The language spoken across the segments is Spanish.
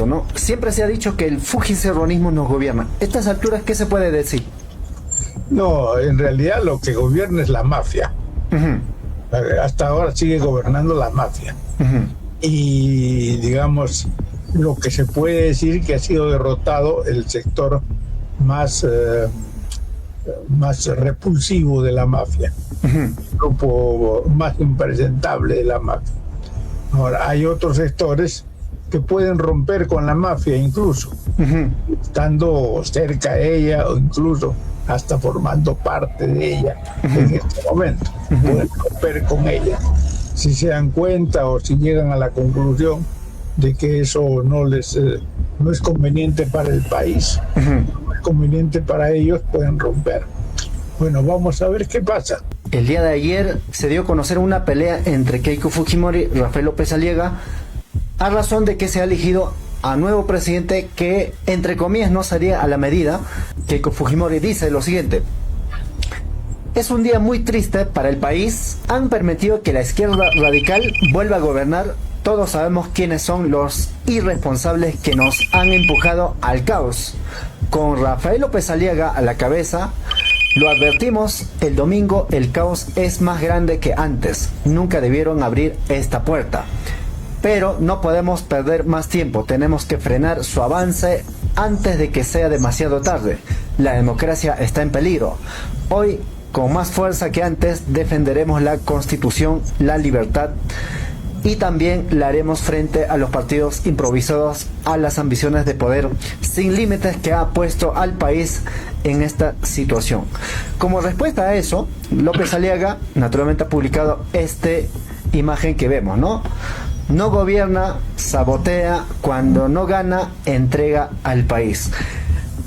¿no? Siempre se ha dicho que el fujicerronismo nos gobierna. ¿A estas alturas qué se puede decir? No, en realidad lo que gobierna es la mafia. Hasta ahora sigue gobernando la mafia. Y digamos, lo que se puede decir que ha sido derrotado el sector más repulsivo de la mafia, el grupo más impresentable de la mafia. Ahora, hay otros sectores que pueden romper con la mafia incluso, estando cerca de ella o incluso hasta formando parte de ella en este momento. Pueden romper con ella si se dan cuenta o si llegan a la conclusión de que eso no es conveniente para el país, no es conveniente para ellos, pueden romper. Bueno, vamos a ver qué pasa. El día de ayer se dio a conocer una pelea entre Keiko Fujimori y Rafael López Aliaga, a razón de que se ha elegido a nuevo presidente que, entre comillas, no sería a la medida. Keiko Fujimori dice lo siguiente: es un día muy triste para el país, han permitido que la izquierda radical vuelva a gobernar. Todos sabemos quiénes son los irresponsables que nos han empujado al caos. Con Rafael López Aliaga a la cabeza, lo advertimos el domingo, el caos es más grande que antes. Nunca debieron abrir esta puerta. Pero no podemos perder más tiempo, tenemos que frenar su avance antes de que sea demasiado tarde. La democracia está en peligro. Hoy, con más fuerza que antes, defenderemos la Constitución, la libertad, y también la haremos frente a los partidos improvisados, a las ambiciones de poder sin límites que ha puesto al país en esta situación. Como respuesta a eso, López Aliaga naturalmente ha publicado esta imagen que vemos, ¿no? No gobierna, sabotea, cuando no gana, entrega al país.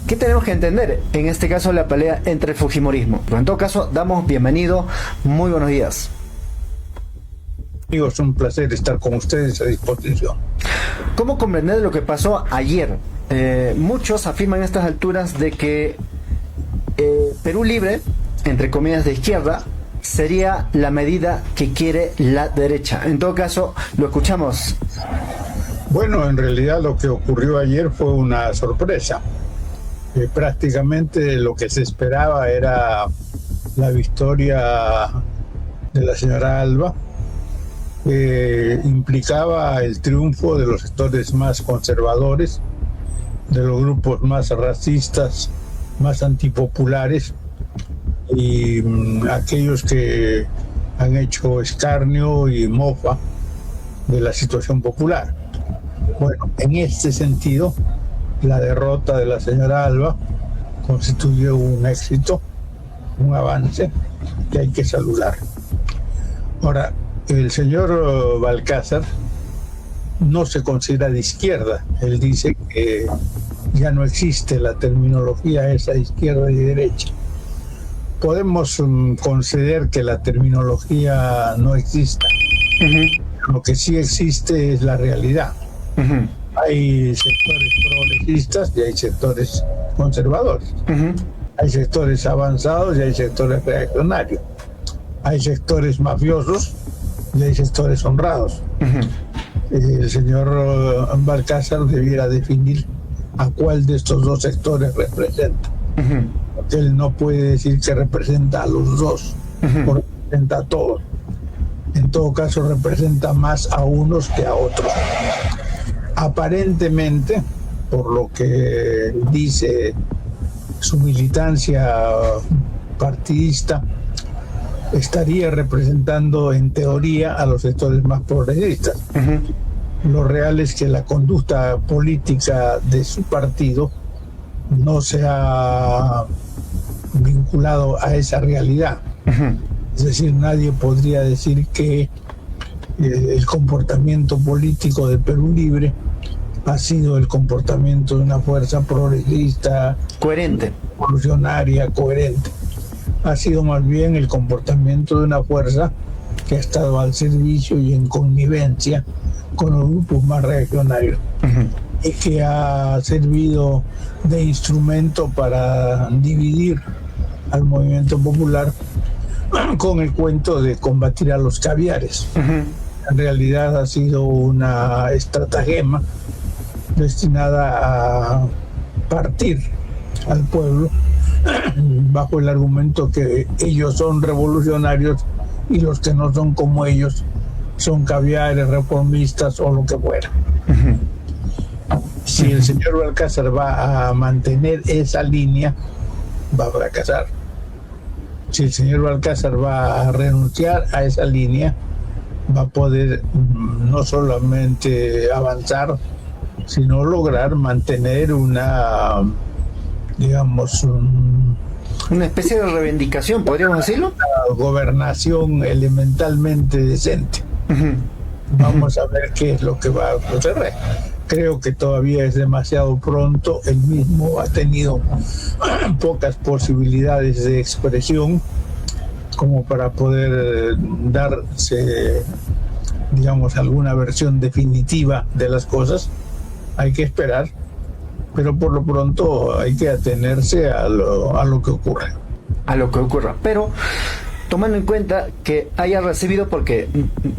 ¿Qué tenemos que entender? En este caso, la pelea entre el fujimorismo. Pero en todo caso, damos bienvenido. Muy buenos días. Amigos, es un placer estar con ustedes a disposición. ¿Cómo comprender lo que pasó ayer? Muchos afirman a estas alturas de que Perú Libre, entre comillas de izquierda, sería la medida que quiere la derecha. En todo caso, lo escuchamos. Bueno, en realidad lo que ocurrió ayer fue una sorpresa. Prácticamente lo que se esperaba era la victoria de la señora Alba, que implicaba el triunfo de los sectores más conservadores, de los grupos más racistas, más antipopulares, y aquellos que han hecho escarnio y mofa de la situación popular. Bueno, en este sentido, la derrota de la señora Alba constituyó un éxito, un avance que hay que saludar. Ahora, el señor Balcázar no se considera de izquierda. Él dice que ya no existe la terminología esa de izquierda y derecha. Podemos conceder que la terminología no exista. Lo que sí existe es la realidad. Hay sectores progresistas y hay sectores conservadores. Hay sectores avanzados y hay sectores reaccionarios. Hay sectores mafiosos y hay sectores honrados. El señor Balcázar debiera definir a cuál de estos dos sectores representa. Porque él no puede decir que representa a los dos, o representa a todos. En todo caso, representa más a unos que a otros. Aparentemente, por lo que dice su militancia partidista, estaría representando en teoría a los sectores más progresistas. Lo real es que la conducta política de su partido no se ha vinculado a esa realidad. Es decir, nadie podría decir que el comportamiento político de Perú Libre ha sido el comportamiento de una fuerza progresista, coherente, revolucionaria, coherente. Ha sido más bien el comportamiento de una fuerza que ha estado al servicio y en connivencia con los grupos más reaccionarios, y que ha servido de instrumento para dividir al movimiento popular con el cuento de combatir a los caviares. En realidad ha sido una estratagema destinada a partir al pueblo bajo el argumento que ellos son revolucionarios y los que no son como ellos son caviares, reformistas o lo que fuera. Si el señor Balcázar va a mantener esa línea, va a fracasar. Si el señor Balcázar va a renunciar a esa línea, va a poder no solamente avanzar, sino lograr mantener una, digamos, una especie de reivindicación, podríamos decirlo. Una gobernación elementalmente decente. Vamos a ver qué es lo que va a suceder. Creo que todavía es demasiado pronto. Él mismo ha tenido pocas posibilidades de expresión como para poder darse, digamos, alguna versión definitiva de las cosas. Hay que esperar, pero por lo pronto hay que atenerse a lo que ocurre. A lo que ocurra, pero tomando en cuenta que haya recibido, porque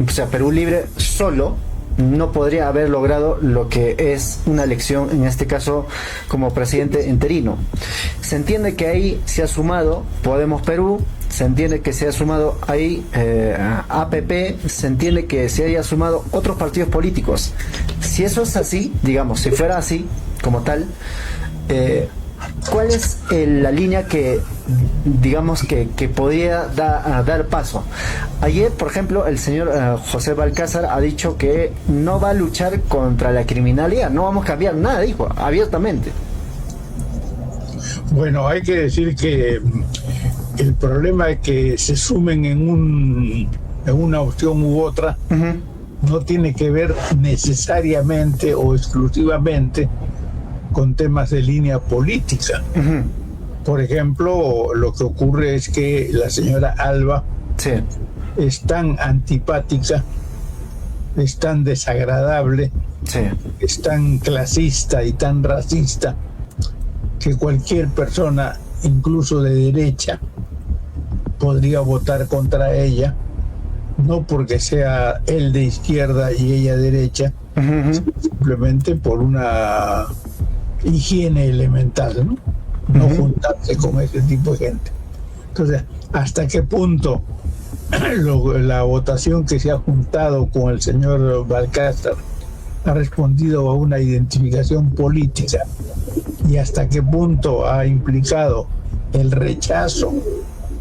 o sea, Perú Libre solo no podría haber logrado lo que es una elección, en este caso como presidente interino. Se entiende que ahí se ha sumado Podemos Perú, se entiende que se ha sumado ahí APP, se entiende que se haya sumado otros partidos políticos. Si eso es así, digamos, si fuera así como tal, ¿cuál es la línea que, digamos, que podría dar paso? Ayer, por ejemplo, el señor José Balcázar ha dicho que no va a luchar contra la criminalidad, no vamos a cambiar nada, dijo, abiertamente. Bueno, hay que decir que el problema es que se sumen en una opción u otra, no tiene que ver necesariamente o exclusivamente con temas de línea política. Por ejemplo, lo que ocurre es que la señora Alba es tan antipática, es tan desagradable, es tan clasista y tan racista, que cualquier persona, incluso de derecha, podría votar contra ella, no porque sea él de izquierda y ella derecha, simplemente por una higiene elemental, no juntarse con ese tipo de gente. Entonces, ¿hasta qué punto la votación que se ha juntado con el señor Balcázar ha respondido a una identificación política y hasta qué punto ha implicado el rechazo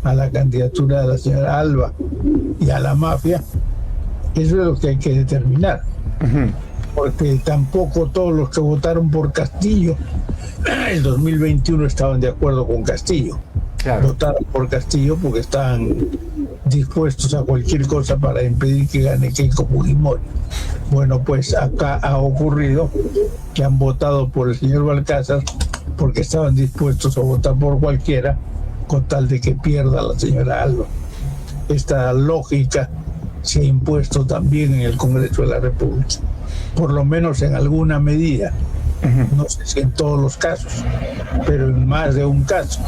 a la candidatura de la señora Alba y a la mafia? Eso es lo que hay que determinar. Porque tampoco todos los que votaron por Castillo el 2021 estaban de acuerdo con Castillo. Votaron por Castillo porque estaban dispuestos a cualquier cosa para impedir que gane Keiko Fujimori. Bueno, pues acá ha ocurrido que han votado por el señor Balcázar porque estaban dispuestos a votar por cualquiera con tal de que pierda la señora Alba. Esta lógica se ha impuesto también en el Congreso de la República, por lo menos en alguna medida. No sé si en todos los casos, pero en más de un caso.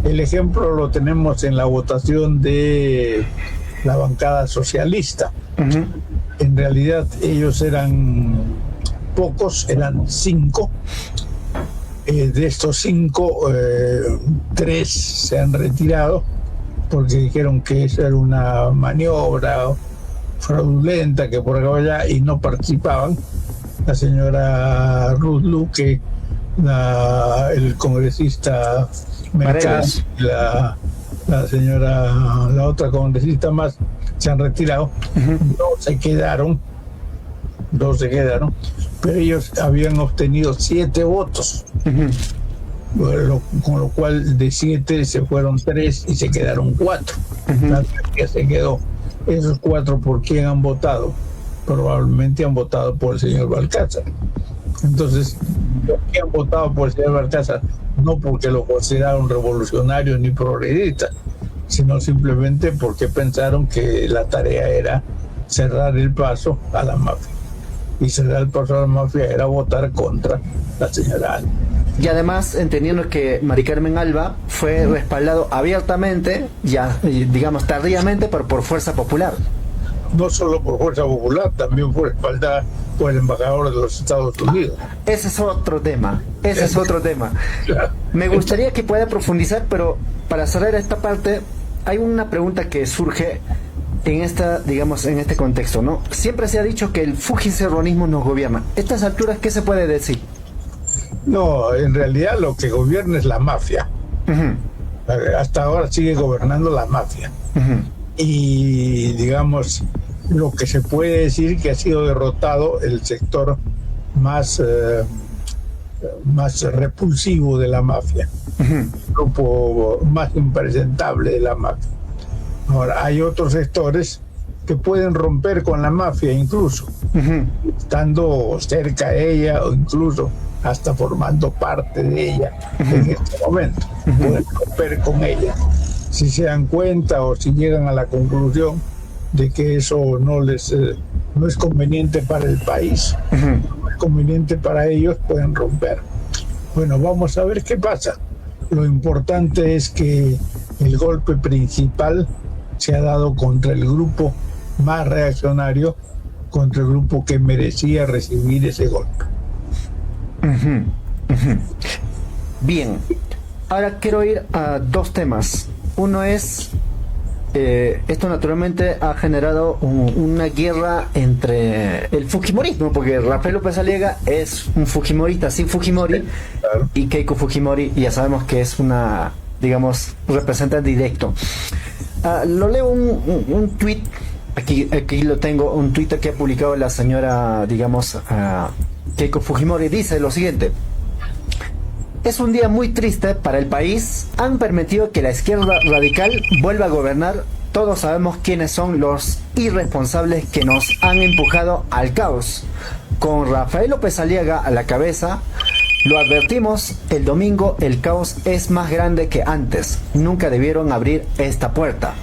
El ejemplo lo tenemos en la votación de la bancada socialista. En realidad ellos eran pocos, eran 5. De estos 5, 3 se han retirado porque dijeron que eso era una maniobra fraudulenta, que por acá allá, y no participaban. La señora Ruth Luque, el congresista Mercado, la otra congresista más, se han retirado. Dos se quedaron, pero ellos habían obtenido 7 votos. Con lo cual de 7 se fueron 3 y se quedaron 4. La mayoría se quedó. Esos 4, ¿por quién han votado? Probablemente han votado por el señor Balcázar. Entonces, ¿por qué han votado por el señor Balcázar? No porque lo consideraron revolucionario ni progresista, sino simplemente porque pensaron que la tarea era cerrar el paso a la mafia. Y cerrar el paso a la mafia era votar contra la señora Alba. Y además, entendiendo que Mari Carmen Alba fue respaldado abiertamente, ya digamos tardíamente, pero por Fuerza Popular. no solo por fuerza popular, también fue respaldada por el embajador de los Estados Unidos. Ese es otro tema, Claro. Me gustaría que pueda profundizar, pero para cerrar esta parte, hay una pregunta que surge en en este contexto, ¿no? Siempre se ha dicho que el fujicerronismo nos gobierna. ¿A estas alturas qué se puede decir? No, en realidad lo que gobierna es la mafia. Hasta ahora sigue gobernando la mafia. Y digamos, lo que se puede decir que ha sido derrotado el sector más repulsivo de la mafia, el grupo más impresentable de la mafia. Ahora, hay otros sectores que pueden romper con la mafia incluso, estando cerca de ella o incluso hasta formando parte de ella en este momento. Pueden romper con ella si se dan cuenta o si llegan a la conclusión de que eso no es conveniente para el país, no es conveniente para ellos, pueden romper. Bueno, vamos a ver qué pasa. Lo importante es que el golpe principal se ha dado contra el grupo más reaccionario, contra el grupo que merecía recibir ese golpe. Bien, ahora quiero ir a dos temas. Uno es, esto naturalmente ha generado una guerra entre el fujimorismo, porque Rafael López Aliaga es un fujimorista sin Fujimori, Claro. y Keiko Fujimori ya sabemos que es una, digamos, representante directo. Lo leo un tweet, aquí lo tengo, un Twitter que ha publicado la señora, digamos, Keiko Fujimori. Dice lo siguiente: es un día muy triste para el país. Han permitido que la izquierda radical vuelva a gobernar. Todos sabemos quiénes son los irresponsables que nos han empujado al caos. Con Rafael López Aliaga a la cabeza, lo advertimos el domingo, el caos es más grande que antes. Nunca debieron abrir esta puerta.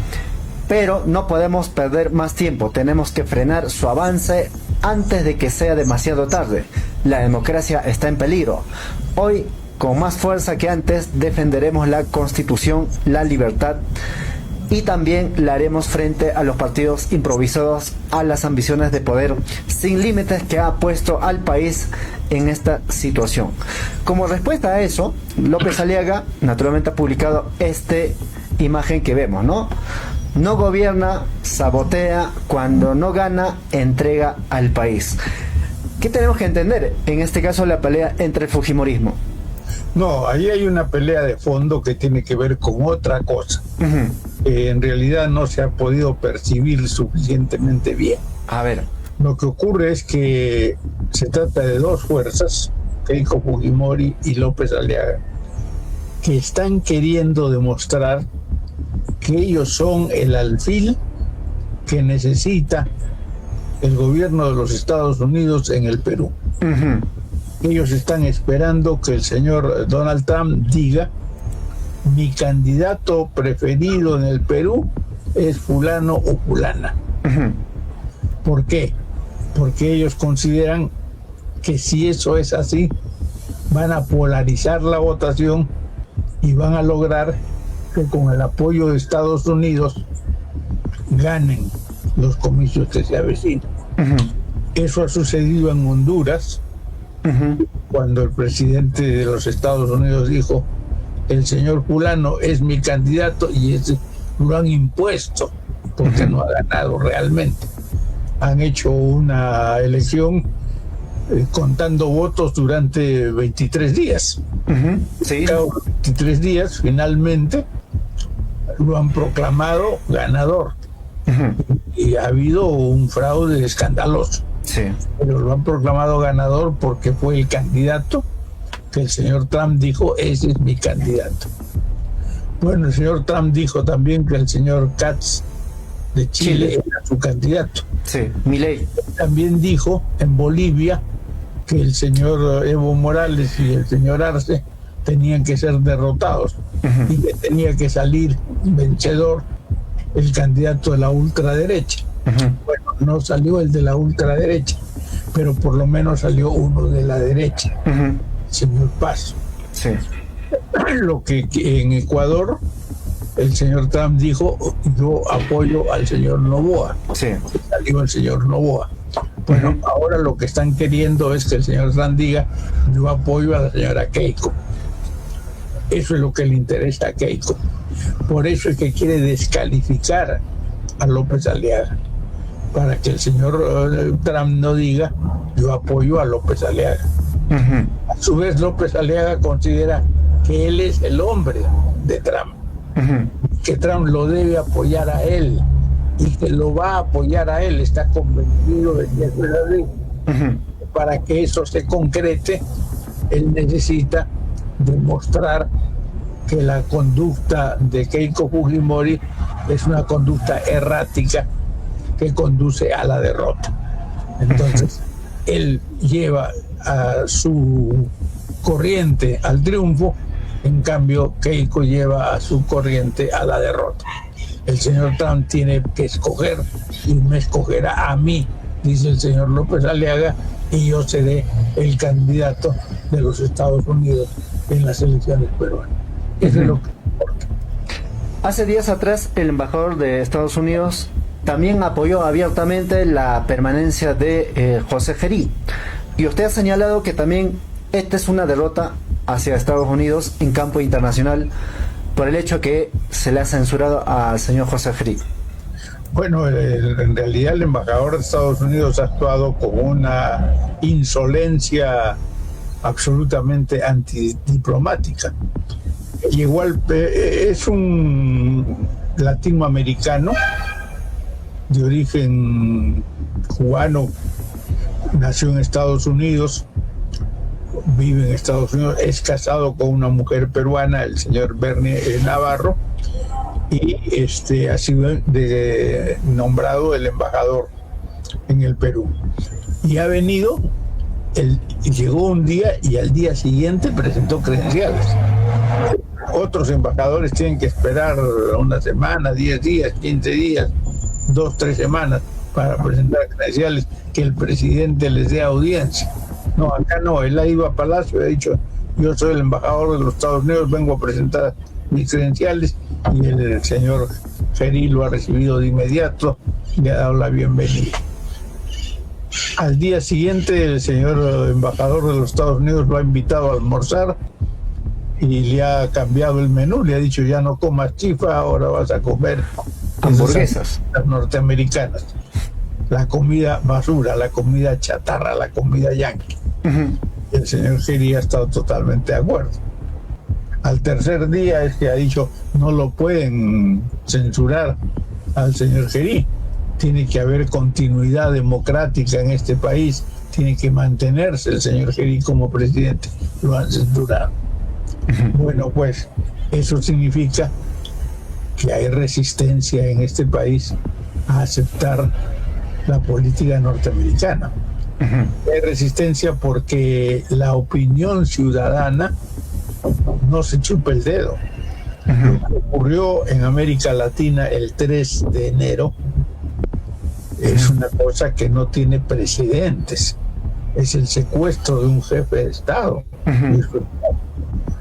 Pero no podemos perder más tiempo. Tenemos que frenar su avance antes de que sea demasiado tarde. La democracia está en peligro. Hoy, con más fuerza que antes, defenderemos la Constitución, la libertad, y también la haremos frente a los partidos improvisados, a las ambiciones de poder sin límites que ha puesto al país en esta situación. Como respuesta a eso, López Aliaga naturalmente ha publicado esta imagen que vemos, ¿no? No gobierna, sabotea, cuando no gana, entrega al país. ¿Qué tenemos que entender en este caso la pelea entre el fujimorismo? No, ahí hay una pelea de fondo que tiene que ver con otra cosa. En realidad no se ha podido percibir suficientemente bien. A ver. Lo que ocurre es que se trata de dos fuerzas, Keiko Fujimori y López Aliaga, que están queriendo demostrar que ellos son el alfil que necesita el gobierno de los Estados Unidos en el Perú. Ellos están esperando que el señor Donald Trump diga: mi candidato preferido en el Perú es fulano o fulana. ¿Por qué? Porque ellos consideran que si eso es así, van a polarizar la votación y van a lograr que con el apoyo de Estados Unidos ganen los comicios que se avecinan. Eso ha sucedido en Honduras, cuando el presidente de los Estados Unidos dijo: el señor fulano es mi candidato, y ese lo han impuesto porque no ha ganado realmente. Han hecho una elección contando votos durante 23 días. Sí. Cada 23 días finalmente lo han proclamado ganador. Y ha habido un fraude escandaloso. Sí. Pero lo han proclamado ganador porque fue el candidato que el señor Trump dijo: ese es mi candidato. Bueno, el señor Trump dijo también que el señor Katz de Chile era su candidato. Sí, Milei. También dijo en Bolivia que el señor Evo Morales y el señor Arce tenían que ser derrotados y que tenía que salir vencedor el candidato de la ultraderecha. Bueno, no salió el de la ultraderecha, pero por lo menos salió uno de la derecha, señor Paz. Sí. Lo que en Ecuador el señor Trump dijo, yo apoyo al señor Noboa. Sí. Salió el señor Noboa. Bueno, ahora lo que están queriendo es que el señor Trump diga, yo apoyo a la señora Keiko. Eso es lo que le interesa a Keiko. Por eso es que quiere descalificar a López Aliaga, para que el señor Trump no diga, yo apoyo a López Aliaga. A su vez, López Aliaga considera que él es el hombre de Trump, que Trump lo debe apoyar a él y que lo va a apoyar a él, está convencido de que eso es así. Para que eso se concrete, él necesita demostrar que la conducta de Keiko Fujimori es una conducta errática que conduce a la derrota. Entonces, él lleva a su corriente al triunfo, en cambio Keiko lleva a su corriente a la derrota. El señor Trump tiene que escoger, y me escogerá a mí, dice el señor López Aliaga, y yo seré el candidato de los Estados Unidos en las elecciones peruanas. Eso es lo que importa. Hace días atrás, el embajador de Estados Unidos también apoyó abiertamente la permanencia de José Gerí. Y usted ha señalado que también esta es una derrota hacia Estados Unidos en campo internacional por el hecho que se le ha censurado al señor José Gerí. Bueno, en realidad el embajador de Estados Unidos ha actuado con una insolencia absolutamente antidiplomática. Llegó es un latinoamericano de origen cubano, nació en Estados Unidos, vive en Estados Unidos, es casado con una mujer peruana, el señor Bernie Navarro, y ha sido nombrado el embajador en el Perú. Y ha venido, llegó un día y al día siguiente presentó credenciales. Otros embajadores tienen que esperar una semana, 10 días, 15 días, 2, 3 semanas para presentar credenciales, que el presidente les dé audiencia. No, acá no, él ha ido a Palacio y ha dicho, yo soy el embajador de los Estados Unidos, vengo a presentar mis credenciales, y el señor Gerí lo ha recibido de inmediato, le ha dado la bienvenida. Al día siguiente el señor embajador de los Estados Unidos lo ha invitado a almorzar y le ha cambiado el menú, le ha dicho, ya no comas chifa, ahora vas a comer hamburguesas norteamericanas, la comida basura, la comida chatarra, la comida yanqui. El señor Gerí ha estado totalmente de acuerdo. Al tercer día es que ha dicho, no lo pueden censurar al señor Gerí, tiene que haber continuidad democrática en este país, tiene que mantenerse el señor Gerí como presidente, lo han censurado. Bueno, pues eso significa que hay resistencia en este país a aceptar la política norteamericana. Hay resistencia porque la opinión ciudadana no se chupa el dedo. Lo que ocurrió en América Latina el 3 de enero es una cosa que no tiene precedentes. Es el secuestro de un jefe de Estado,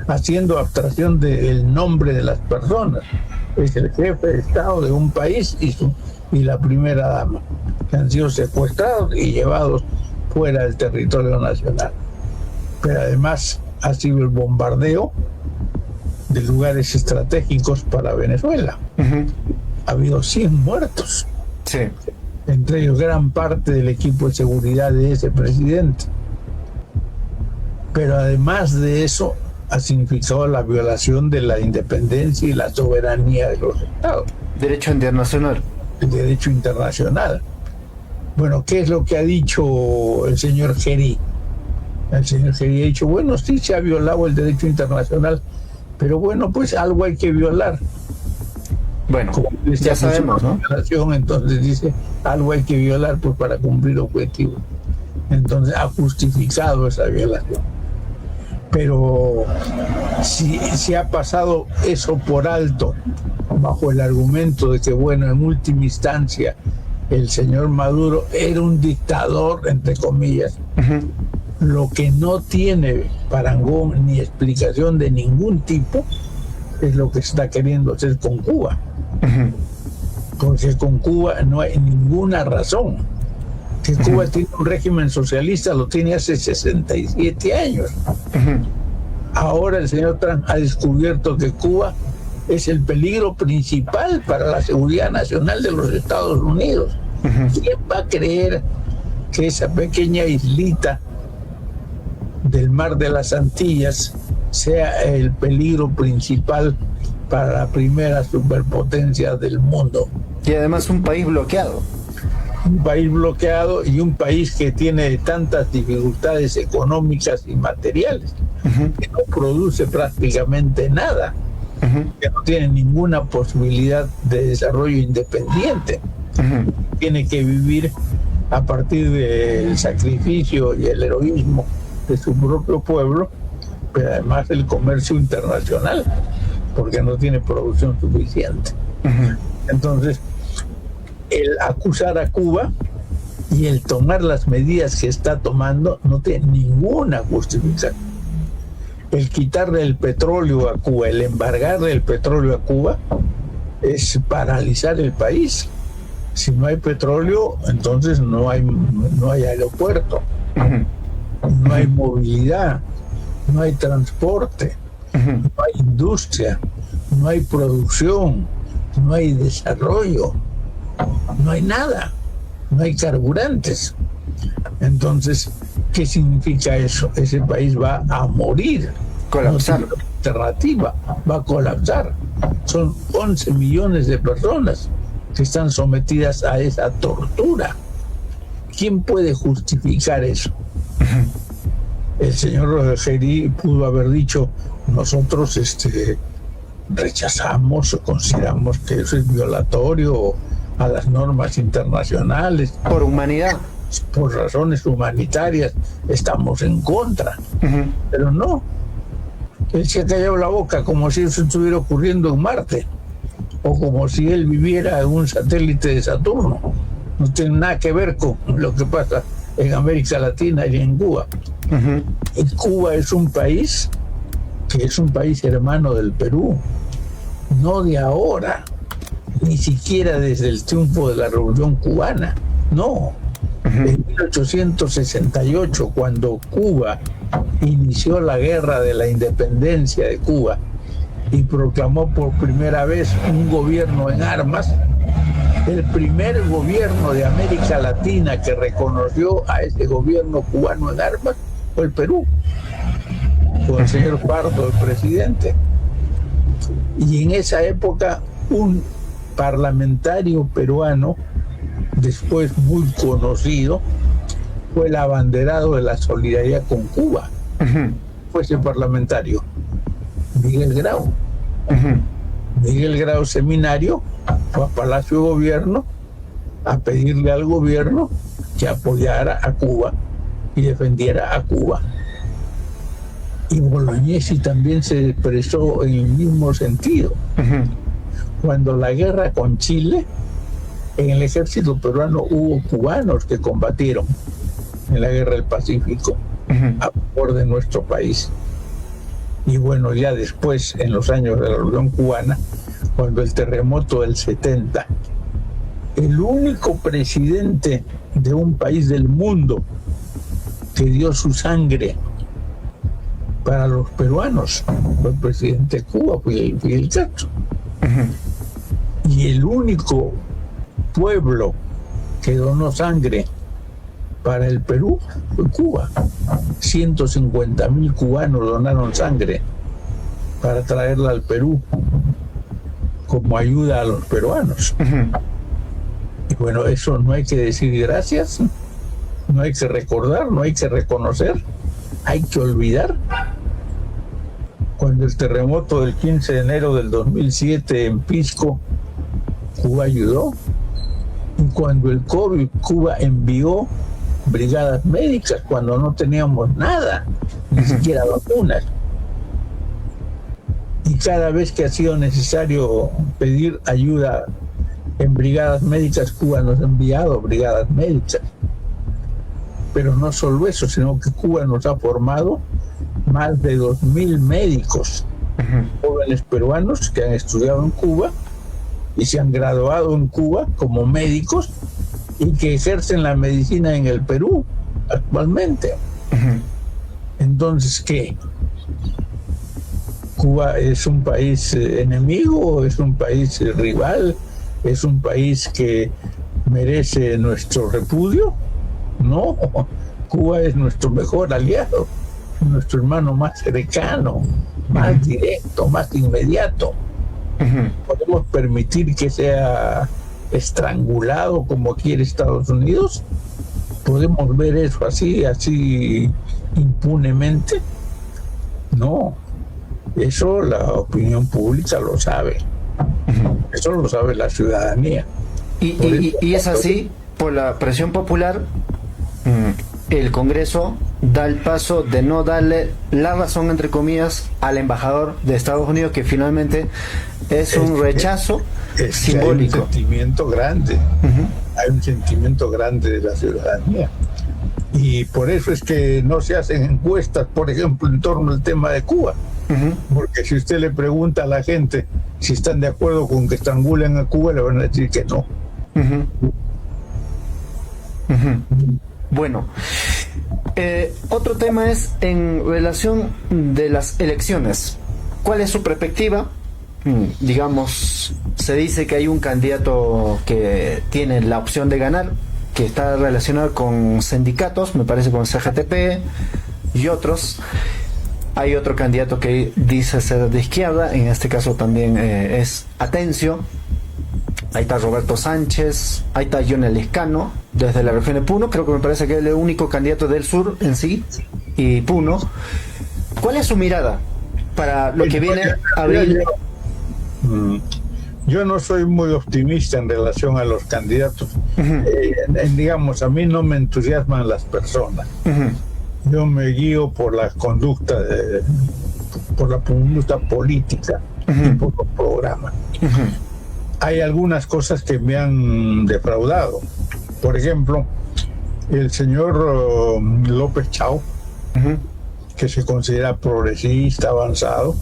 haciendo abstracción del nombre de las personas. Es el jefe de Estado de un país y la primera dama, que han sido secuestrados y llevados fuera del territorio nacional. Pero además ha sido el bombardeo de lugares estratégicos para Venezuela. Ha habido 100 muertos. Sí. Entre ellos gran parte del equipo de seguridad de ese presidente. Pero además de eso, ha significado la violación de la independencia y la soberanía de los estados. Derecho internacional. El derecho internacional. Bueno, ¿qué es lo que ha dicho el señor Gerí? El señor Gerí ha dicho, bueno, sí se ha violado el derecho internacional, pero bueno, pues algo hay que violar. Bueno, ya sabemos, ¿no? Entonces dice, algo hay que violar pues para cumplir objetivos. Entonces ha justificado esa violación. Pero si ha pasado eso por alto, bajo el argumento de que, bueno, en última instancia, el señor Maduro era un dictador, entre comillas, lo que no tiene parangón ni explicación de ningún tipo es lo que está queriendo hacer con Cuba. Porque con Cuba no hay ninguna razón. Que Cuba tiene un régimen socialista, lo tiene hace 67 años. Ahora el señor Trump ha descubierto que Cuba es el peligro principal para la seguridad nacional de los Estados Unidos. ¿Quién va a creer que esa pequeña islita del mar de las Antillas sea el peligro principal para la primera superpotencia del mundo? Y además un país bloqueado. Un país bloqueado y un país que tiene tantas dificultades económicas y materiales, que no produce prácticamente nada, que no tiene ninguna posibilidad de desarrollo independiente. Tiene que vivir a partir del sacrificio y el heroísmo de su propio pueblo, pero además el comercio internacional, porque no tiene producción suficiente. Entonces, el acusar a Cuba y el tomar las medidas que está tomando no tiene ninguna justificación. El quitarle el petróleo a Cuba, el embargarle el petróleo a Cuba, es paralizar el país. Si no hay petróleo, entonces no hay aeropuerto, no hay movilidad, no hay transporte, no hay industria, no hay producción, no hay desarrollo, no hay nada, no hay carburantes. Entonces, ¿qué significa eso? Ese país va a morir. Colapsar. No tiene alternativa, va a colapsar. Son 11 millones de personas que están sometidas a esa tortura. ¿Quién puede justificar eso? El señor Geri pudo haber dicho, nosotros rechazamos o consideramos que eso es violatorio a las normas internacionales. Por humanidad. Por razones humanitarias estamos en contra. Pero no. Él se ha callado la boca como si eso estuviera ocurriendo en Marte, o como si él viviera en un satélite de Saturno. No tiene nada que ver con lo que pasa en América Latina y en Cuba. Y Cuba es un país que es un país hermano del Perú, no de ahora, ni siquiera desde el triunfo de la Revolución Cubana, no. En 1868, cuando Cuba inició la guerra de la independencia de Cuba y proclamó por primera vez un gobierno en armas, el primer gobierno de América Latina que reconoció a ese gobierno cubano en armas fue el Perú, con el señor Pardo, el presidente. Y en esa época un parlamentario peruano, después muy conocido, fue el abanderado de la solidaridad con Cuba. Fue ese parlamentario, Miguel Grau. Miguel Grau Seminario fue a Palacio de Gobierno a pedirle al gobierno que apoyara a Cuba y defendiera a Cuba. Y Bolognesi también se expresó en el mismo sentido. Cuando la guerra con Chile, en el ejército peruano hubo cubanos que combatieron en la guerra del Pacífico a favor de nuestro país. Y bueno, ya después, en los años de la Revolución Cubana, cuando el terremoto del 70, el único presidente de un país del mundo que dio su sangre para los peruanos fue el presidente de Cuba, Fidel Castro. Y el único pueblo que donó sangre para el Perú fue Cuba. 150,000 cubanos donaron sangre para traerla al Perú como ayuda a los peruanos. Y bueno, eso no hay que decir gracias, no hay que recordar, no hay que reconocer, hay que olvidar. Cuando el terremoto del 15 de enero del 2007 en Pisco, Cuba ayudó. Y cuando el COVID, Cuba envió brigadas médicas cuando no teníamos nada, ni siquiera vacunas. Y cada vez que ha sido necesario pedir ayuda en brigadas médicas, Cuba nos ha enviado brigadas médicas. Pero no solo eso, sino que Cuba nos ha formado más de 2,000 médicos jóvenes peruanos que han estudiado en Cuba y se han graduado en Cuba como médicos y que ejercen la medicina en el Perú actualmente. Entonces, ¿qué? ¿Cuba es un país enemigo? ¿Es un país rival? ¿Es un país que merece nuestro repudio? No, Cuba es nuestro mejor aliado, nuestro hermano más cercano, más directo, más inmediato. ¿Podemos permitir que sea estrangulado como quiere Estados Unidos? ¿Podemos ver eso así impunemente? No, eso la opinión pública lo sabe, eso lo sabe la ciudadanía. Y es así, por la presión popular, el Congreso da el paso de no darle la razón, entre comillas, al embajador de Estados Unidos, que finalmente es un rechazo simbólico. Hay un sentimiento grande, hay un sentimiento grande de la ciudadanía. Y por eso es que no se hacen encuestas, por ejemplo, en torno al tema de Cuba. Porque si usted le pregunta a la gente si están de acuerdo con que estrangulen a Cuba, le van a decir que no. Bueno, otro tema es en relación de las elecciones. ¿Cuál es su perspectiva? Digamos, se dice que hay un candidato que tiene la opción de ganar, que está relacionado con sindicatos, me parece con CGTP y otros. Hay otro candidato que dice ser de izquierda, en este caso también es Atencio. Ahí está Roberto Sánchez, ahí está Johnny Lescano, desde la región de Puno, creo que me parece que es el único candidato del sur en sí, y Puno. ¿Cuál es su mirada para lo que viene a abril? Yo no soy muy optimista en relación a los candidatos. Digamos, a mí no me entusiasman las personas. Yo me guío por la conducta, por la conducta política y por los programas. Hay algunas cosas que me han defraudado. Por ejemplo, el señor López Chao, que se considera progresista, avanzado,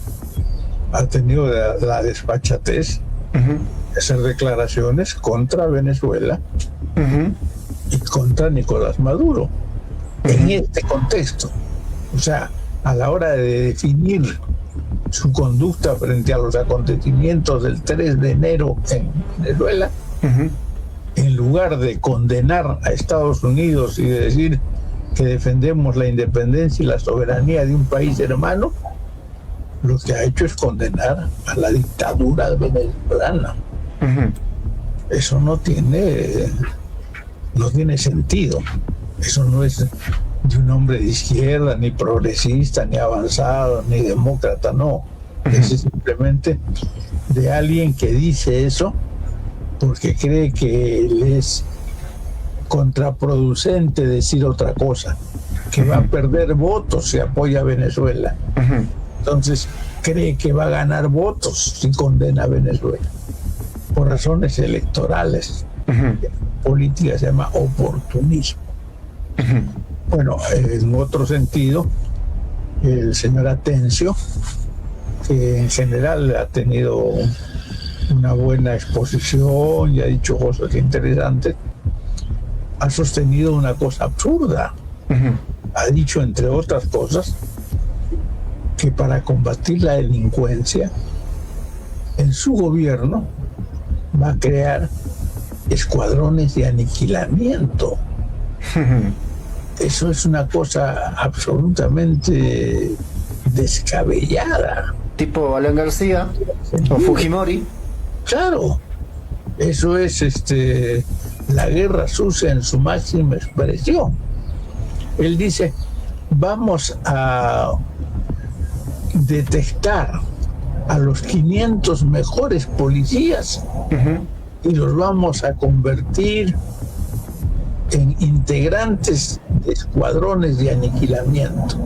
ha tenido la desfachatez de hacer declaraciones contra Venezuela y contra Nicolás Maduro. En este contexto, o sea, a la hora de definir su conducta frente a los acontecimientos del 3 de enero en Venezuela, en lugar de condenar a Estados Unidos y de decir que defendemos la independencia y la soberanía de un país hermano, lo que ha hecho es condenar a la dictadura venezolana. Eso no tiene sentido. Eso no es de un hombre de izquierda, ni progresista, ni avanzado, ni demócrata, no. Es simplemente de alguien que dice eso porque cree que le es contraproducente decir otra cosa, que va a perder votos si apoya a Venezuela. Entonces cree que va a ganar votos si condena a Venezuela, por razones electorales. En política se llama oportunismo. Bueno, en otro sentido, el señor Atencio, que en general ha tenido una buena exposición y ha dicho cosas interesantes, ha sostenido una cosa absurda. Ha dicho, entre otras cosas, que para combatir la delincuencia, en su gobierno va a crear escuadrones de aniquilamiento. Eso es una cosa absolutamente descabellada. Tipo Alan García o Fujimori. Claro, eso es la guerra sucia en su máxima expresión. Él dice, vamos a detectar a los 500 mejores policías y los vamos a convertir en integrantes de escuadrones de aniquilamiento.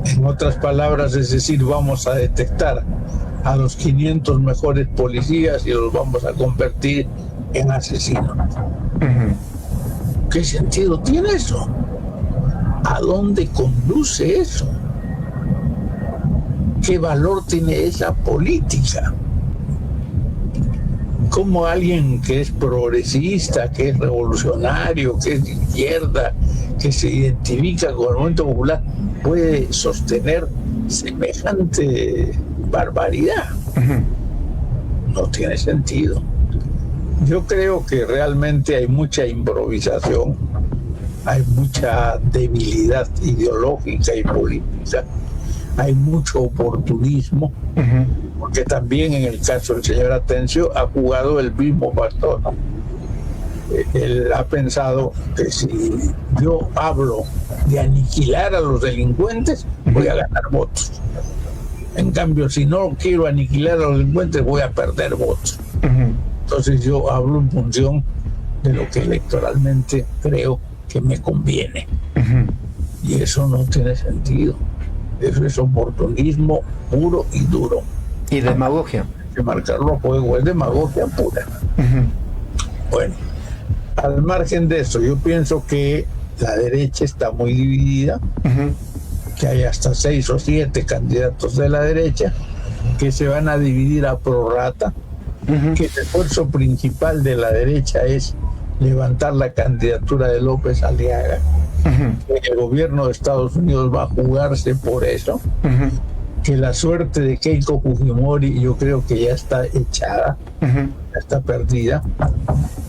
En otras palabras, es decir, vamos a detectar a los 500 mejores policías y los vamos a convertir en asesinos. ¿Qué sentido tiene eso? ¿A dónde conduce eso? ¿qué valor tiene esa política? ¿Cómo alguien que es progresista, que es revolucionario, que es de izquierda, que se identifica con el movimiento popular, puede sostener semejante barbaridad? No tiene sentido. Yo creo que realmente hay mucha improvisación, hay mucha debilidad ideológica y política, hay mucho oportunismo, porque también en el caso del señor Atencio ha jugado el mismo pastor. Él ha pensado que si yo hablo de aniquilar a los delincuentes, voy a ganar votos. En cambio, si no quiero aniquilar a los delincuentes, voy a perder votos. Entonces yo hablo en función de lo que electoralmente creo que me conviene. Y eso no tiene sentido. Eso es oportunismo puro y duro. Y demagogia. Que marcarlo a fuego es demagogia pura. Bueno, al margen de eso, yo pienso que la derecha está muy dividida, que hay hasta 6 o 7 candidatos de la derecha que se van a dividir a prorrata, que el esfuerzo principal de la derecha es levantar la candidatura de López Aliaga, que el gobierno de Estados Unidos va a jugarse por eso, que la suerte de Keiko Fujimori yo creo que ya está echada, ya está perdida.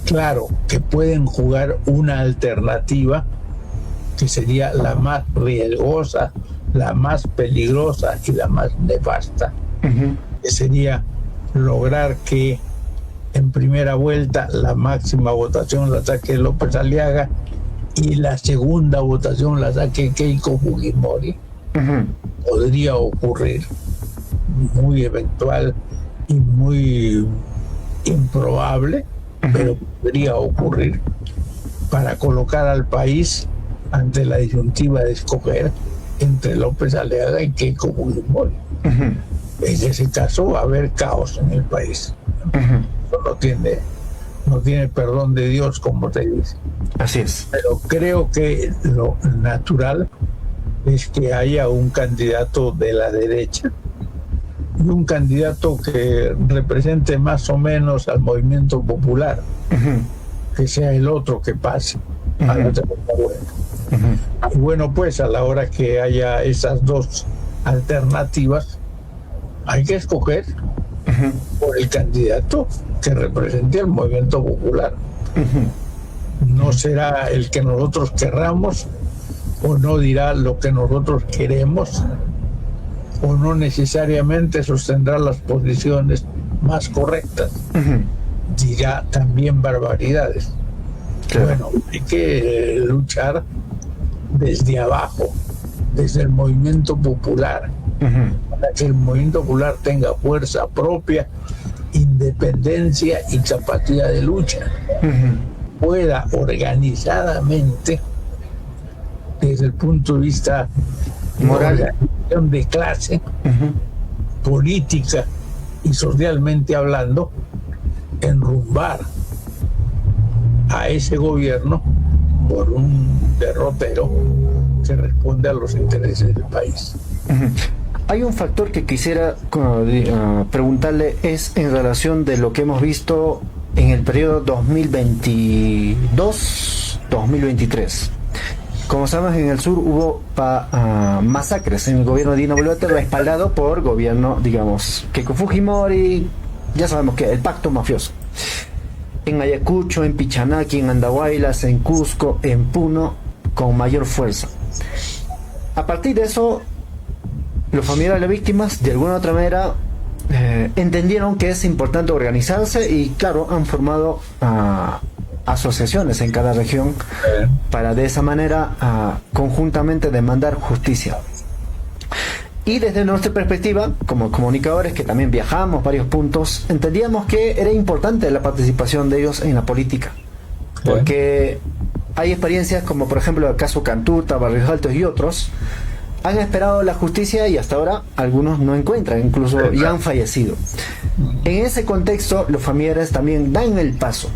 Claro que pueden jugar una alternativa que sería la más riesgosa, la más peligrosa y la más nefasta, que sería lograr que en primera vuelta la máxima votación la saque López Aliaga y la segunda votación la saque Keiko Fujimori. Podría ocurrir, muy eventual y muy improbable, pero podría ocurrir, para colocar al país ante la disyuntiva de escoger entre López Aliaga y Keiko Fujimori. En ese caso va a haber caos en el país. No tiene perdón de Dios, como se dice. Así es. Pero creo que lo natural es que haya un candidato de la derecha y un candidato que represente más o menos al movimiento popular, que sea el otro que pase a la segunda vuelta. Y bueno, pues a la hora que haya esas dos alternativas, hay que escoger por el candidato que represente al movimiento popular. No será el que nosotros querramos, o no dirá lo que nosotros queremos, o no necesariamente sostendrá las posiciones más correctas. Dirá también barbaridades. Claro. Bueno, hay que luchar desde abajo, desde el movimiento popular, para que el movimiento popular tenga fuerza propia, independencia y capacidad de lucha. Pueda organizadamente, desde el punto de vista moral, de clase, política y socialmente hablando, enrumbar a ese gobierno por un derrotero que responde a los intereses del país. Hay un factor que quisiera preguntarle, es en relación de lo que hemos visto en el periodo 2022-2023. Como sabemos, en el sur hubo masacres en el gobierno de Dina Boluarte, respaldado por gobierno, digamos, Keiko Fujimori, ya sabemos que el pacto mafioso. En Ayacucho, en Pichanaki, en Andahuaylas, en Cusco, en Puno, con mayor fuerza. A partir de eso, los familiares de las víctimas, de alguna u otra manera, entendieron que es importante organizarse y, claro, han formado asociaciones en cada región para de esa manera conjuntamente demandar justicia. Y desde nuestra perspectiva, como comunicadores que también viajamos varios puntos, entendíamos que era importante la participación de ellos en la política, porque hay experiencias como por ejemplo el caso Cantuta, Barrios Altos y otros, han esperado la justicia y hasta ahora algunos no encuentran, incluso ya han fallecido. En ese contexto, los familiares también dan el paso,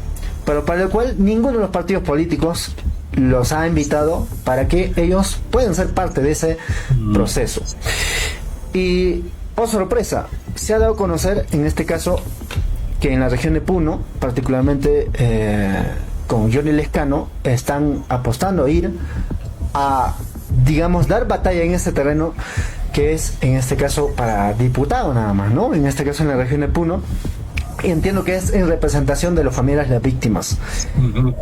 pero para lo cual ninguno de los partidos políticos los ha invitado para que ellos puedan ser parte de ese proceso. Y Oh, sorpresa, se ha dado a conocer en este caso que en la región de Puno, particularmente con Johnny Lescano, están apostando a ir a, digamos, dar batalla en este terreno, que es en este caso para diputado nada más, ¿no? En este caso en la región de Puno, y entiendo que es en representación de los familiares de las víctimas.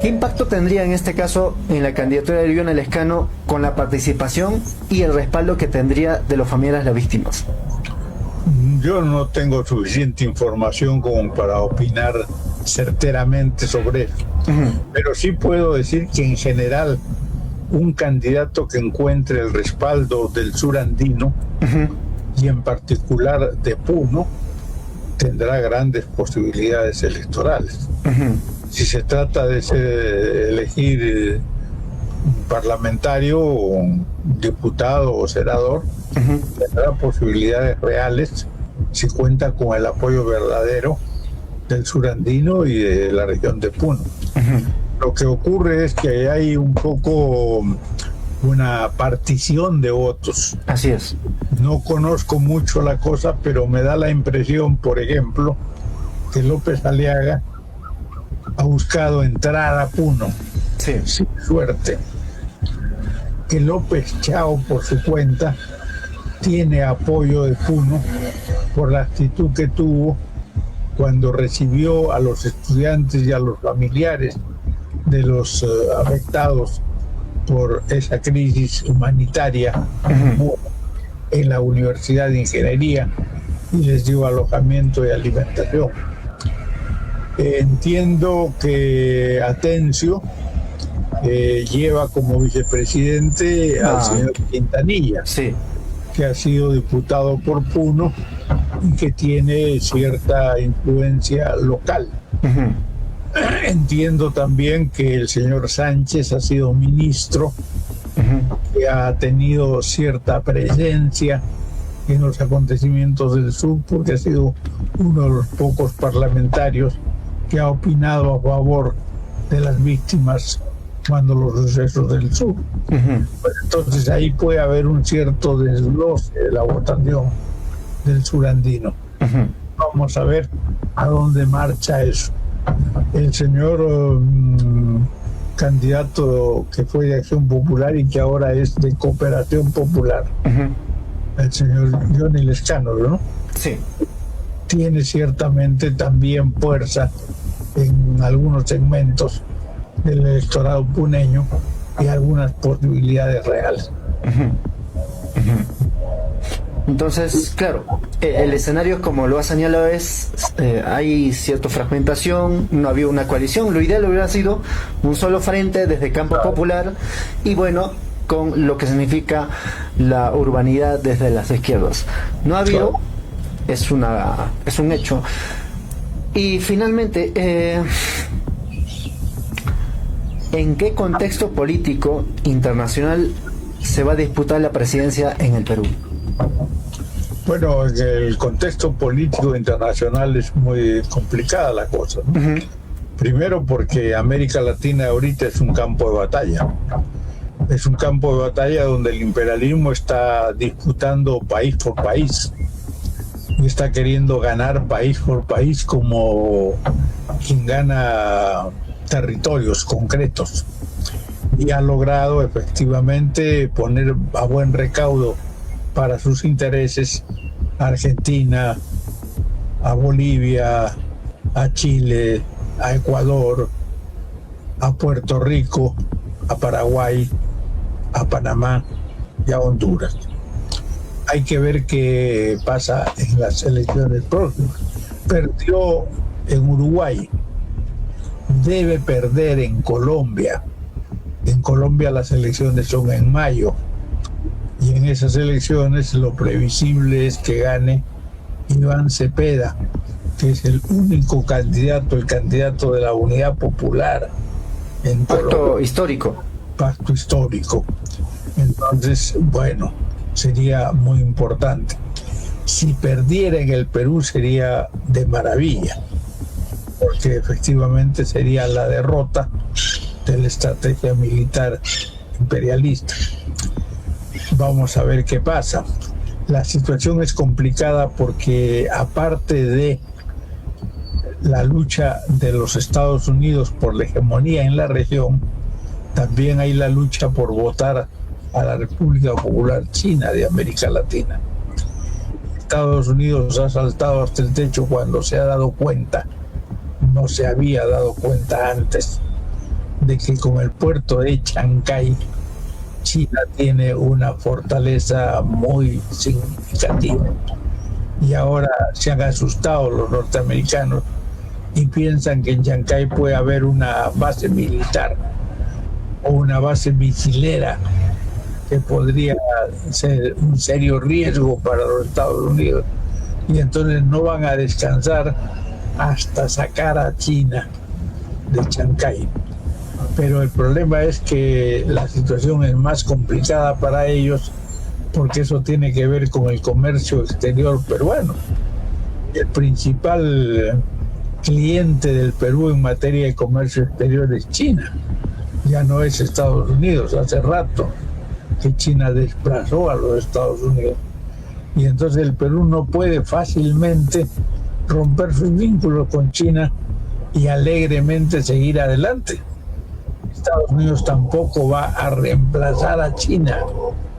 ¿Qué impacto tendría en este caso en la candidatura de Johnny Lescano con la participación y el respaldo que tendría de los familiares de las víctimas? Yo no tengo suficiente información como para opinar certeramente sobre eso, pero sí puedo decir que en general un candidato que encuentre el respaldo del sur andino y en particular de Puno tendrá grandes posibilidades electorales. Si se trata de elegir un parlamentario, o un diputado o senador, tendrá posibilidades reales si cuenta con el apoyo verdadero del sur andino y de la región de Puno. Lo que ocurre es que hay un poco una partición de votos. Así es. No conozco mucho la cosa, pero me da la impresión, por ejemplo, que López Aliaga ha buscado entrar a Puno sin suerte. Que López Chao, por su cuenta, tiene apoyo de Puno por la actitud que tuvo cuando recibió a los estudiantes y a los familiares de los afectados por esa crisis humanitaria en la Universidad de Ingeniería y les dio alojamiento y alimentación. Entiendo que Atencio lleva como vicepresidente al señor Quintanilla, que ha sido diputado por Puno y que tiene cierta influencia local. Entiendo también que el señor Sánchez ha sido ministro, que ha tenido cierta presencia en los acontecimientos del sur, porque ha sido uno de los pocos parlamentarios que ha opinado a favor de las víctimas cuando los sucesos del sur. Entonces ahí puede haber un cierto desglose de la votación del sur andino. Vamos a ver a dónde marcha eso. El señor candidato que fue de Acción Popular y que ahora es de Cooperación Popular, el señor Johnny Lescano, ¿no? Sí. Tiene ciertamente también fuerza en algunos segmentos del electorado puneño y algunas posibilidades reales. Entonces, claro, el escenario, como lo ha señalado, es hay cierta fragmentación, no había una coalición. Lo ideal hubiera sido un solo frente desde Campo Popular y bueno, con lo que significa la urbanidad desde las izquierdas. No ha habido, es un hecho. Y finalmente, ¿en qué contexto político internacional se va a disputar la presidencia en el Perú? Bueno, en el contexto político internacional es muy complicada la cosa, ¿no? Primero porque América Latina ahorita es un campo de batalla. Es un campo de batalla donde el imperialismo está disputando país por país. Y está queriendo ganar país por país como quien gana territorios concretos. Y ha logrado efectivamente poner a buen recaudo para sus intereses a Argentina, a Bolivia, a Chile, a Ecuador, a Puerto Rico, a Paraguay, a Panamá y a Honduras. Hay que ver qué pasa en las elecciones próximas. Perdió en Uruguay, debe perder en Colombia. En Colombia las elecciones son en mayo. Y en esas elecciones lo previsible es que gane Iván Cepeda, que es el único candidato, el candidato de la Unidad Popular en Pacto histórico. Pacto histórico. Entonces, bueno, sería muy importante. Si perdiera en el Perú sería de maravilla, porque efectivamente sería la derrota de la estrategia militar imperialista. Vamos a ver qué pasa. La situación es complicada porque aparte de la lucha de los Estados Unidos por la hegemonía en la región, también hay la lucha por votar a la República Popular China de América Latina. Estados Unidos ha saltado hasta el techo cuando se ha dado cuenta, no se había dado cuenta antes, de que con el puerto de Chancay, China tiene una fortaleza muy significativa. Y ahora se han asustado los norteamericanos y piensan que en Chancay puede haber una base militar o una base misilera que podría ser un serio riesgo para los Estados Unidos. Y entonces no van a descansar hasta sacar a China de Chancay. Pero el problema es que la situación es más complicada para ellos porque eso tiene que ver con el comercio exterior peruano. El principal cliente del Perú en materia de comercio exterior es China, ya no es Estados Unidos. Hace rato que China desplazó a los Estados Unidos y entonces el Perú no puede fácilmente romper sus vínculos con China y alegremente seguir adelante. Estados Unidos tampoco va a reemplazar a China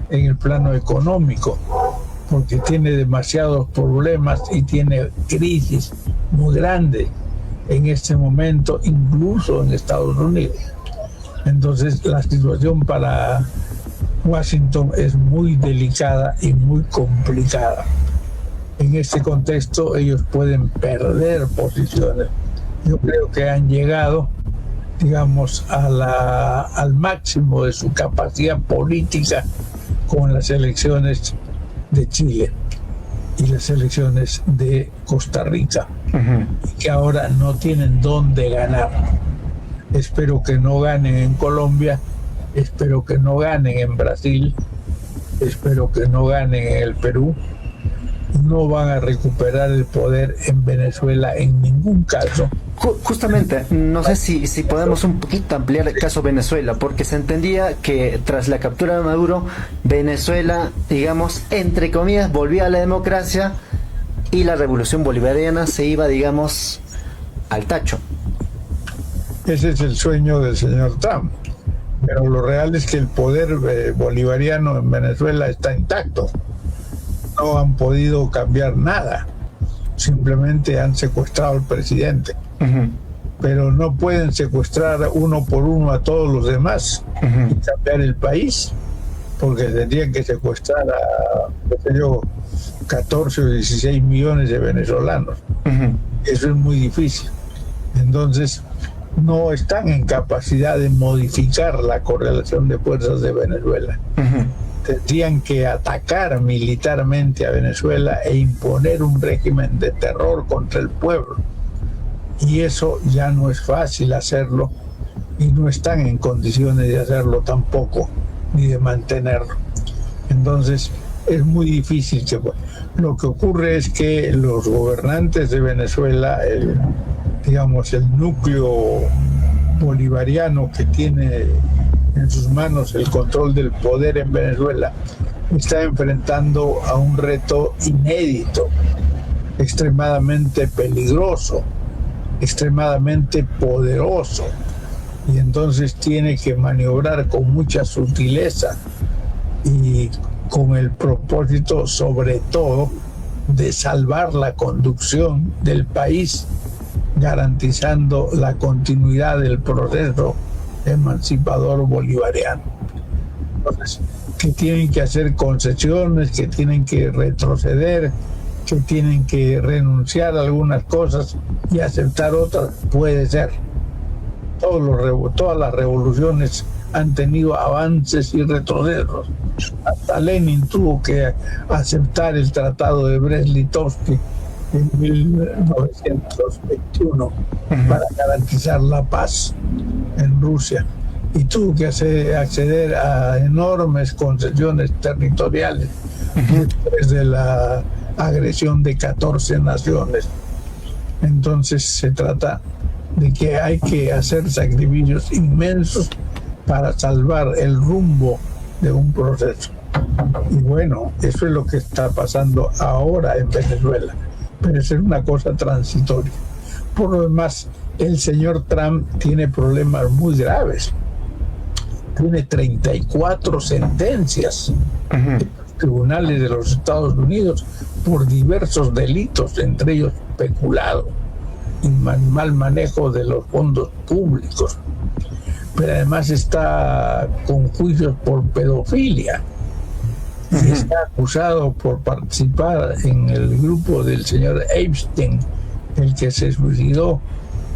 en el plano económico porque tiene demasiados problemas y tiene crisis muy grande en este momento, incluso en Estados Unidos. Entonces la situación para Washington es muy delicada y muy complicada. En este contexto ellos pueden perder posiciones. Yo creo que han llegado, digamos, al máximo de su capacidad política con las elecciones de Chile y las elecciones de Costa Rica, y que ahora no tienen dónde ganar. Espero que no ganen en Colombia, espero que no ganen en Brasil, espero que no ganen en el Perú. No van a recuperar el poder en Venezuela en ningún caso. Justamente, no sé si podemos un poquito ampliar el caso Venezuela, porque se entendía que tras la captura de Maduro, Venezuela, digamos, entre comillas, volvía a la democracia y la revolución bolivariana se iba, digamos, al tacho. Ese es el sueño del señor Trump, pero lo real es que el poder bolivariano en Venezuela está intacto. No han podido cambiar nada, simplemente han secuestrado al presidente. Pero no pueden secuestrar uno por uno a todos los demás y cambiar el país, porque tendrían que secuestrar a, qué sé yo, 14 o 16 millones de venezolanos. Eso es muy difícil. Entonces no están en capacidad de modificar la correlación de fuerzas de Venezuela. Tendrían que atacar militarmente a Venezuela e imponer un régimen de terror contra el pueblo. Y eso ya no es fácil hacerlo y no están en condiciones de hacerlo tampoco, ni de mantenerlo. Entonces es muy difícil que... Lo que ocurre es que los gobernantes de Venezuela, digamos, el núcleo bolivariano que tiene en sus manos el control del poder en Venezuela, está enfrentando a un reto inédito, extremadamente peligroso, extremadamente poderoso, y entonces tiene que maniobrar con mucha sutileza y con el propósito sobre todo de salvar la conducción del país, garantizando la continuidad del proceso emancipador bolivariano. Entonces, que tienen que hacer concesiones, que tienen que retroceder, que tienen que renunciar a algunas cosas y aceptar otras, puede ser. Todas las revoluciones han tenido avances y retrocesos. Hasta Lenin tuvo que aceptar el tratado de Brest-Litovsk en 1921 para garantizar la paz en Rusia, y tuvo que acceder a enormes concesiones territoriales después de la agresión de 14 naciones. Entonces se trata de que hay que hacer sacrificios inmensos para salvar el rumbo de un proceso. Y bueno, eso es lo que está pasando ahora en Venezuela, pero es una cosa transitoria. Por lo demás, el señor Trump tiene problemas muy graves. Tiene 34 sentencias en los tribunales de los Estados Unidos por diversos delitos, entre ellos peculado y mal manejo de los fondos públicos. Pero además está con juicios por pedofilia. Y está acusado por participar en el grupo del señor Epstein, el que se suicidó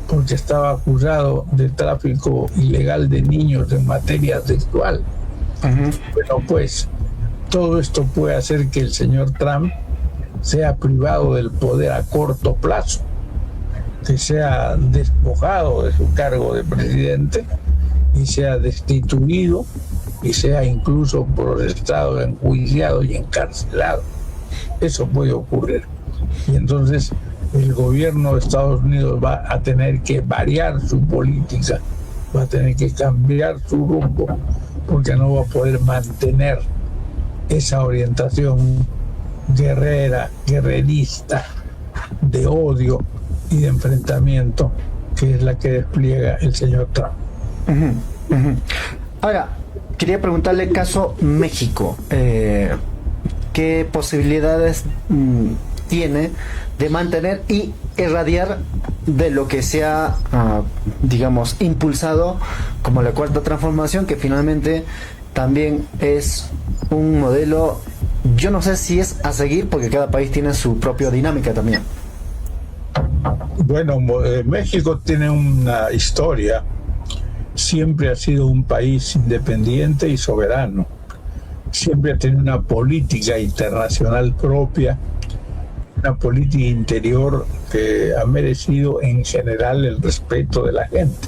porque estaba acusado de tráfico ilegal de niños en materia sexual. Bueno, pues todo esto puede hacer que el señor Trump sea privado del poder a corto plazo, que sea despojado de su cargo de presidente y sea destituido y sea incluso procesado, enjuiciado y encarcelado. Eso puede ocurrir. Y entonces el gobierno de Estados Unidos va a tener que variar su política, va a tener que cambiar su rumbo, porque no va a poder mantener esa orientación guerrerista, de odio y de enfrentamiento, que es la que despliega el señor Trump. Ahora, quería preguntarle caso México. ¿Qué posibilidades tiene de mantener y irradiar de lo que se ha, digamos, impulsado como la Cuarta Transformación, que finalmente también es un modelo, yo no sé si es a seguir, porque cada país tiene su propia dinámica también? Bueno, México tiene una historia, siempre ha sido un país independiente y soberano, siempre ha tenido una política internacional propia, una política interior que ha merecido en general el respeto de la gente.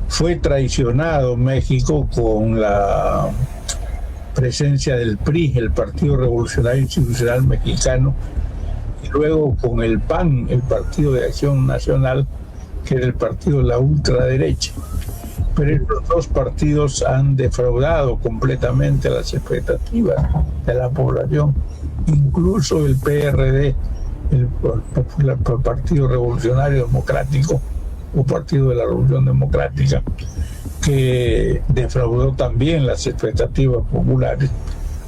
Fue traicionado México con la presencia del PRI, el Partido Revolucionario Institucional Mexicano, y luego con el PAN, el Partido de Acción Nacional, que era el partido de la ultraderecha. Pero estos dos partidos han defraudado completamente las expectativas de la población. Incluso el PRD, el Partido Revolucionario Democrático o Partido de la Revolución Democrática, que defraudó también las expectativas populares,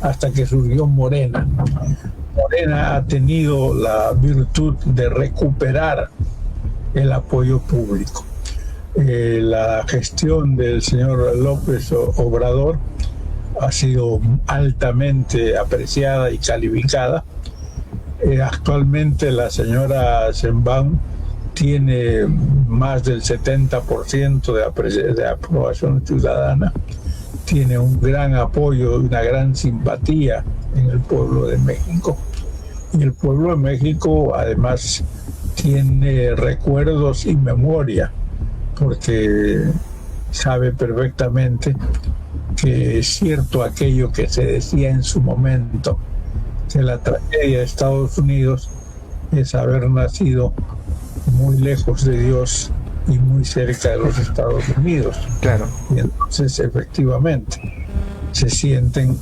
hasta que surgió Morena. Morena ha tenido la virtud de recuperar el apoyo público. La gestión del señor López Obrador ha sido altamente apreciada y calificada. Actualmente la señora Sheinbaum tiene más del 70% de aprobación ciudadana, tiene un gran apoyo, una gran simpatía en el pueblo de México. Y el pueblo de México además tiene recuerdos y memoria, porque sabe perfectamente que es cierto aquello que se decía en su momento, que la tragedia de Estados Unidos es haber nacido muy lejos de Dios y muy cerca de los Estados Unidos. Claro. Y entonces efectivamente se sienten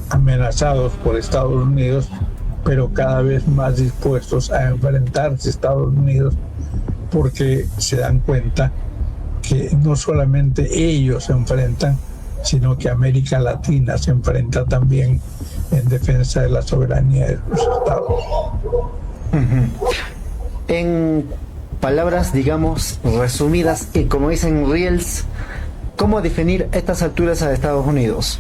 amenazados por Estados Unidos, pero cada vez más dispuestos a enfrentarse a Estados Unidos, porque se dan cuenta que no solamente ellos se enfrentan, sino que América Latina se enfrenta también en defensa de la soberanía de sus estados. En palabras, digamos, resumidas y como dicen Reels, ¿cómo definir estas alturas a Estados Unidos?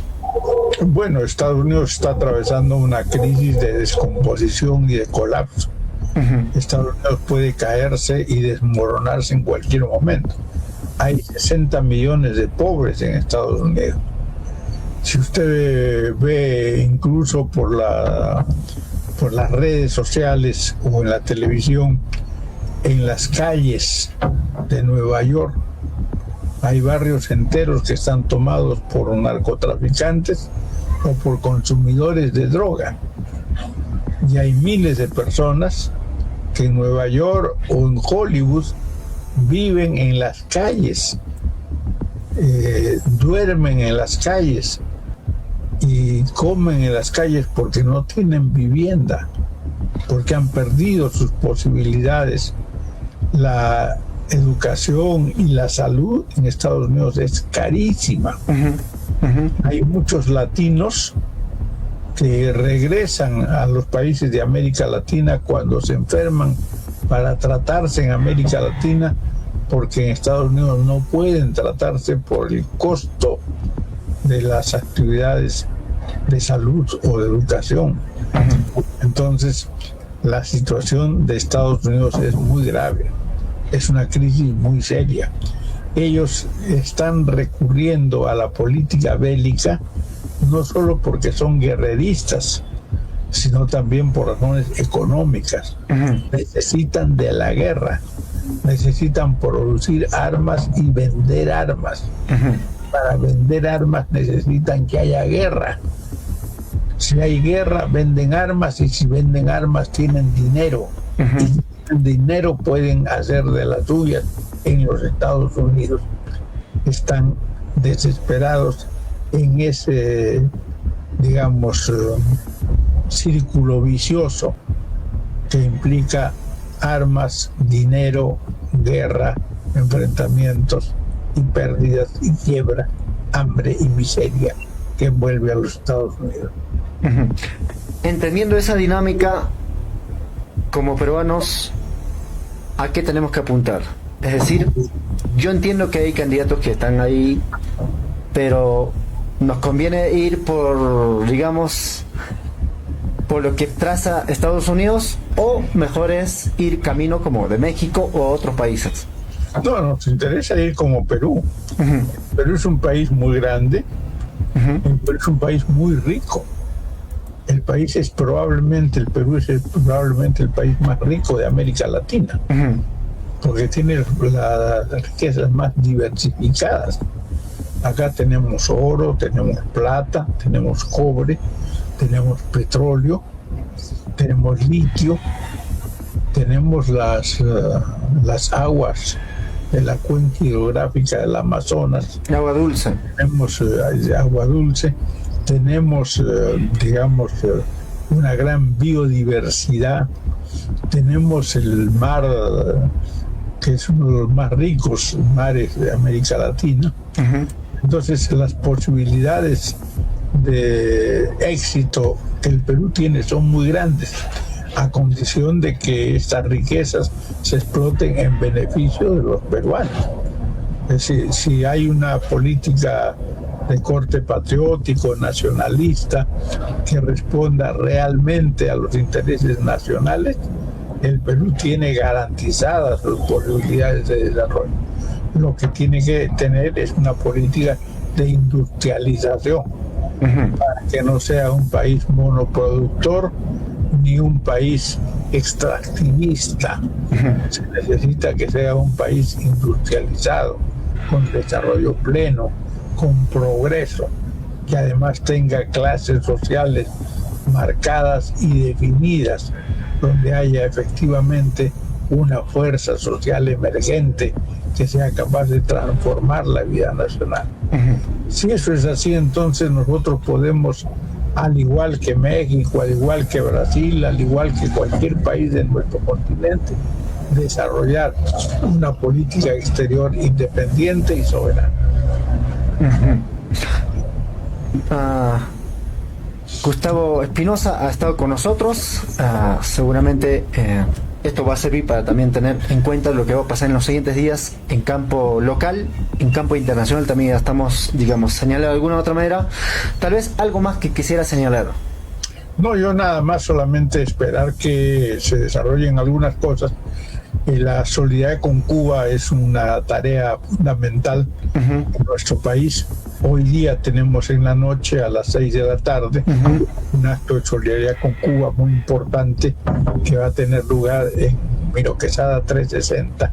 Bueno, Estados Unidos está atravesando una crisis de descomposición y de colapso. Estados Unidos puede caerse y desmoronarse en cualquier momento. Hay 60 millones de pobres en Estados Unidos. Si usted ve incluso por las redes sociales o en la televisión, en las calles de Nueva York, hay barrios enteros que están tomados por narcotraficantes o por consumidores de droga. Y hay miles de personas que en Nueva York o en Hollywood viven en las calles, duermen en las calles y y comen en las calles porque no tienen vivienda, porque han perdido sus posibilidades. La educación y la salud en Estados Unidos es carísima. Hay muchos latinos que regresan a los países de América Latina cuando se enferman para tratarse en América Latina, porque en Estados Unidos no pueden tratarse por el costo de las actividades de salud o de educación. Entonces, la situación de Estados Unidos es muy grave, es una crisis muy seria. Ellos están recurriendo a la política bélica no solo porque son guerreristas, sino también por razones económicas. Necesitan de la guerra, necesitan producir armas y vender armas. Para vender armas necesitan que haya guerra. Si hay guerra, venden armas, y si venden armas tienen dinero. Y si tienen dinero pueden hacer de las suyas en los Estados Unidos. Están desesperados en ese, digamos, círculo vicioso que implica armas, dinero, guerra, enfrentamientos y pérdidas y quiebra, hambre y miseria que envuelve a los Estados Unidos. Entendiendo esa dinámica, como peruanos, ¿a qué tenemos que apuntar? Es decir, yo entiendo que hay candidatos que están ahí, pero nos conviene ir por, digamos, por lo que traza Estados Unidos, o mejor es ir camino como de México o otros países. No, nos interesa ir como Perú. Perú es un país muy grande, Perú es un país muy rico. El Perú es probablemente el país más rico de América Latina, porque tiene las riquezas más diversificadas. Acá tenemos oro, tenemos plata, tenemos cobre, tenemos petróleo, tenemos litio, tenemos las aguas de la cuenca hidrográfica del Amazonas. Agua dulce. Tenemos agua dulce, tenemos, digamos, una gran biodiversidad, tenemos el mar, que es uno de los más ricos mares de América Latina. Entonces, las posibilidades de éxito que el Perú tiene son muy grandes, a condición de que estas riquezas se exploten en beneficio de los peruanos. Es decir, si hay una política de corte patriótico, nacionalista, que responda realmente a los intereses nacionales, el Perú tiene garantizadas sus posibilidades de desarrollo. Lo que tiene que tener es una política de industrialización, para que no sea un país monoproductor ni un país extractivista. Se necesita que sea un país industrializado, con desarrollo pleno, con progreso, que además tenga clases sociales marcadas y definidas, donde haya efectivamente una fuerza social emergente que sea capaz de transformar la vida nacional. Si eso es así, entonces nosotros podemos, al igual que México, al igual que Brasil, al igual que cualquier país de nuestro continente, desarrollar una política exterior independiente y soberana. Gustavo Espinosa ha estado con nosotros. Seguramente esto va a servir para también tener en cuenta lo que va a pasar en los siguientes días en campo local, en campo internacional. También ya estamos, digamos, señalando de alguna u otra manera. Tal vez algo más que quisiera señalar. No, yo nada más, solamente esperar que se desarrollen algunas cosas. La solidaridad con Cuba es una tarea fundamental en nuestro país. Hoy día tenemos en la noche, a las 6 de la tarde, un acto de solidaridad con Cuba muy importante, que va a tener lugar en Miro Quesada 360.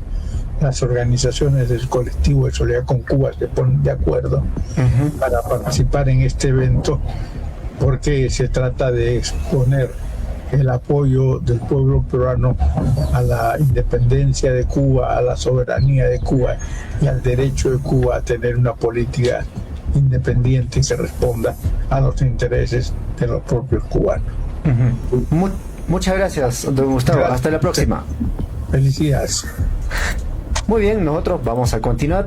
Las organizaciones del colectivo de solidaridad con Cuba se ponen de acuerdo para participar en este evento, porque se trata de exponer el apoyo del pueblo peruano a la independencia de Cuba, a la soberanía de Cuba y al derecho de Cuba a tener una política independiente que responda a los intereses de los propios cubanos. Muchas gracias, don Gustavo. Gracias. Hasta la próxima. Felicidades. Muy bien, nosotros vamos a continuar.